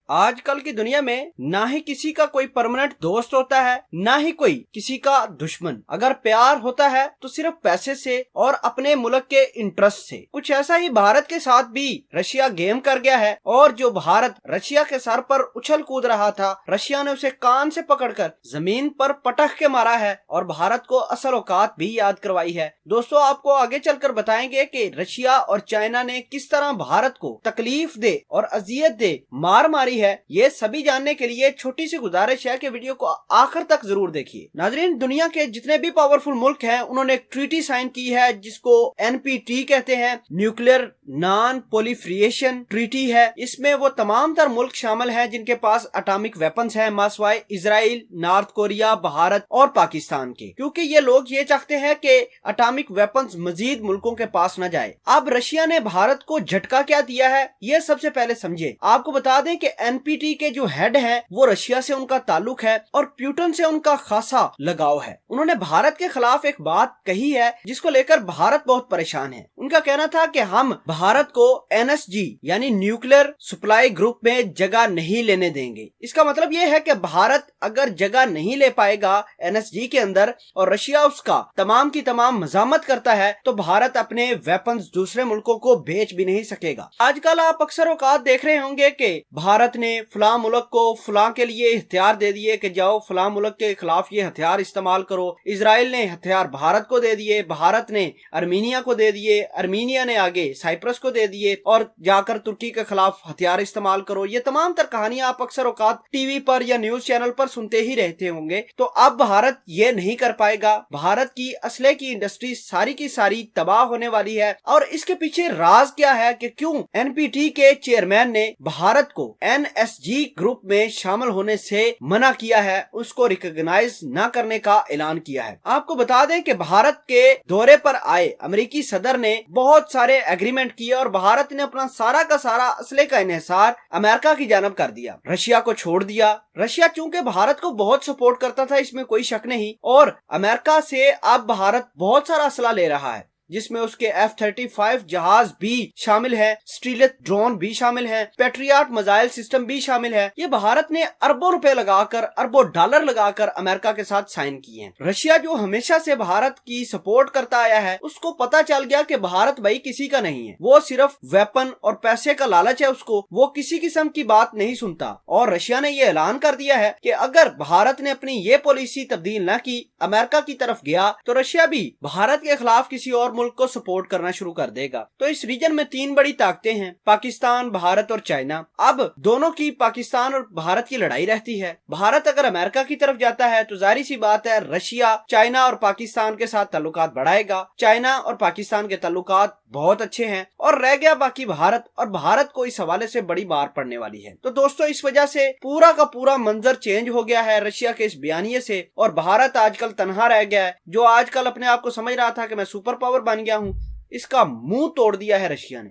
आजकल की दुनिया में ना ही किसी का कोई परमानेंट दोस्त होता है, ना ही कोई किसी का दुश्मन। अगर प्यार होता है तो सिर्फ पैसे से और अपने मुल्क के इंटरेस्ट से। कुछ ऐसा ही भारत के साथ भी रशिया गेम कर गया है और जो भारत रशिया के सर पर उछल कूद रहा था, रशिया ने उसे कान से पकड़कर जमीन पर पटक के मारा है और भारत को असल औकात भी याद करवाई है। दोस्तों, आपको आगे चलकर बताएंगे कि रशिया और चाइना ने किस तरह भारत को तकलीफ दे और अजियत दे मार मारी है। ये सभी जानने के लिए छोटी सी गुजारिश है कि वीडियो को आखिर तक जरूर देखिए। नाजरीन, दुनिया के जितने भी पावरफुल मुल्क हैं उन्होंने एक ट्रीटी साइन की है जिसको NPT कहते हैं, न्यूक्लियर नॉन प्रोलिफरेशन ट्रीटी है। इसमें वो तमाम तर मुल्क शामिल हैं जिनके पास एटॉमिक वेपन्स हैं, मासवाए इजराइल, नॉर्थ कोरिया, भारत और पाकिस्तान के, क्योंकि ये लोग ये चाहते हैं कि एटॉमिक वेपन्स मजीद मुल्कों के पास न जाए। अब रशिया ने भारत को झटका क्या दिया है ये सबसे पहले समझे। आपको बता दें कि NPT के जो हेड हैं वो रशिया से उनका ताल्लुक है और प्यूटन से उनका खासा लगाव है। उन्होंने भारत के खिलाफ एक बात कही है जिसको लेकर भारत बहुत परेशान है। उनका कहना था कि हम भारत को NSG यानी न्यूक्लियर सप्लाई ग्रुप में जगह नहीं लेने देंगे। इसका मतलब ये है कि भारत अगर जगह नहीं ले पाएगा NSG के अंदर और रशिया उसका तमाम की तमाम मजामत करता है तो भारत अपने वेपन्स दूसरे मुल्कों को बेच भी नहीं सकेगा। आजकल आप अक्सर औकात देख रहे होंगे कि भारत ने फलां मुल्क को फलां के लिए हथियार दे दिए कि जाओ फलां मुल्क के खिलाफ ये हथियार इस्तेमाल करो। इजराइल ने हथियार भारत को दे दिए, भारत ने अर्मीनिया को दे दिए, अर्मीनिया ने आगे साइप्रस को दे दिए और जाकर तुर्की के खिलाफ हथियार इस्तेमाल करो। ये तमाम तर कहानियां आप अक्सर औकात टीवी पर या न्यूज चैनल पर सुनते ही रहते होंगे। तो अब भारत ये नहीं कर पाएगा। भारत की असले की इंडस्ट्री सारी की सारी तबाह होने वाली है और इसके पीछे राज क्या है कि क्यों NPT के चेयरमैन ने भारत को NSG ग्रुप में शामिल होने से मना किया है, उसको रिकॉग्नाइज न करने का ऐलान किया है। आपको बता दें कि भारत के दौरे पर आए अमेरिकी सदर ने बहुत सारे एग्रीमेंट किए और भारत ने अपना सारा का सारा असले का इन्हिसार अमेरिका की जानब कर दिया, रशिया को छोड़ दिया। रशिया चूंकि भारत को बहुत सपोर्ट करता था, इसमें कोई शक नहीं, और अमेरिका से अब भारत बहुत सारा असला ले रहा है जिसमें उसके F-35 जहाज भी शामिल है, स्टीलेथ ड्रोन भी शामिल है, पेट्रियट मिसाइल सिस्टम भी शामिल है। ये भारत ने अरबों रुपए लगाकर, अरबों डॉलर लगाकर अमेरिका के साथ साइन किए हैं। रशिया जो हमेशा से भारत की सपोर्ट करता आया है, उसको पता चल गया कि भारत भाई किसी का नहीं है, वो सिर्फ वेपन और पैसे का लालच है उसको, वो किसी किस्म की बात नहीं सुनता। और रशिया ने ये ऐलान कर दिया है कि अगर भारत ने अपनी ये पॉलिसी तब्दील न की, अमेरिका की तरफ गया, तो रशिया भी भारत के खिलाफ किसी और मुल्क को सपोर्ट करना शुरू कर देगा। तो इस रीजन में तीन बड़ी ताकतें हैं, पाकिस्तान, भारत और चाइना। अब दोनों की, पाकिस्तान और भारत की लड़ाई रहती है। भारत अगर अमेरिका की तरफ जाता है तो जाहिर सी बात है रशिया चाइना और पाकिस्तान के साथ ताल्लुकात बढ़ाएगा। चाइना और पाकिस्तान के ताल्लुकात बहुत अच्छे हैं और रह गया बाकी भारत, और भारत को इस हवाले से बड़ी मार पड़ने वाली है। तो दोस्तों, इस वजह से पूरा का पूरा मंजर चेंज हो गया है रशिया के इस बयानिए से, और भारत आजकल तनहा रह गया है। जो आजकल अपने आप को समझ रहा था कि मैं सुपर पावर बन गया हूं, इसका मुंह तोड़ दिया है रशिया ने।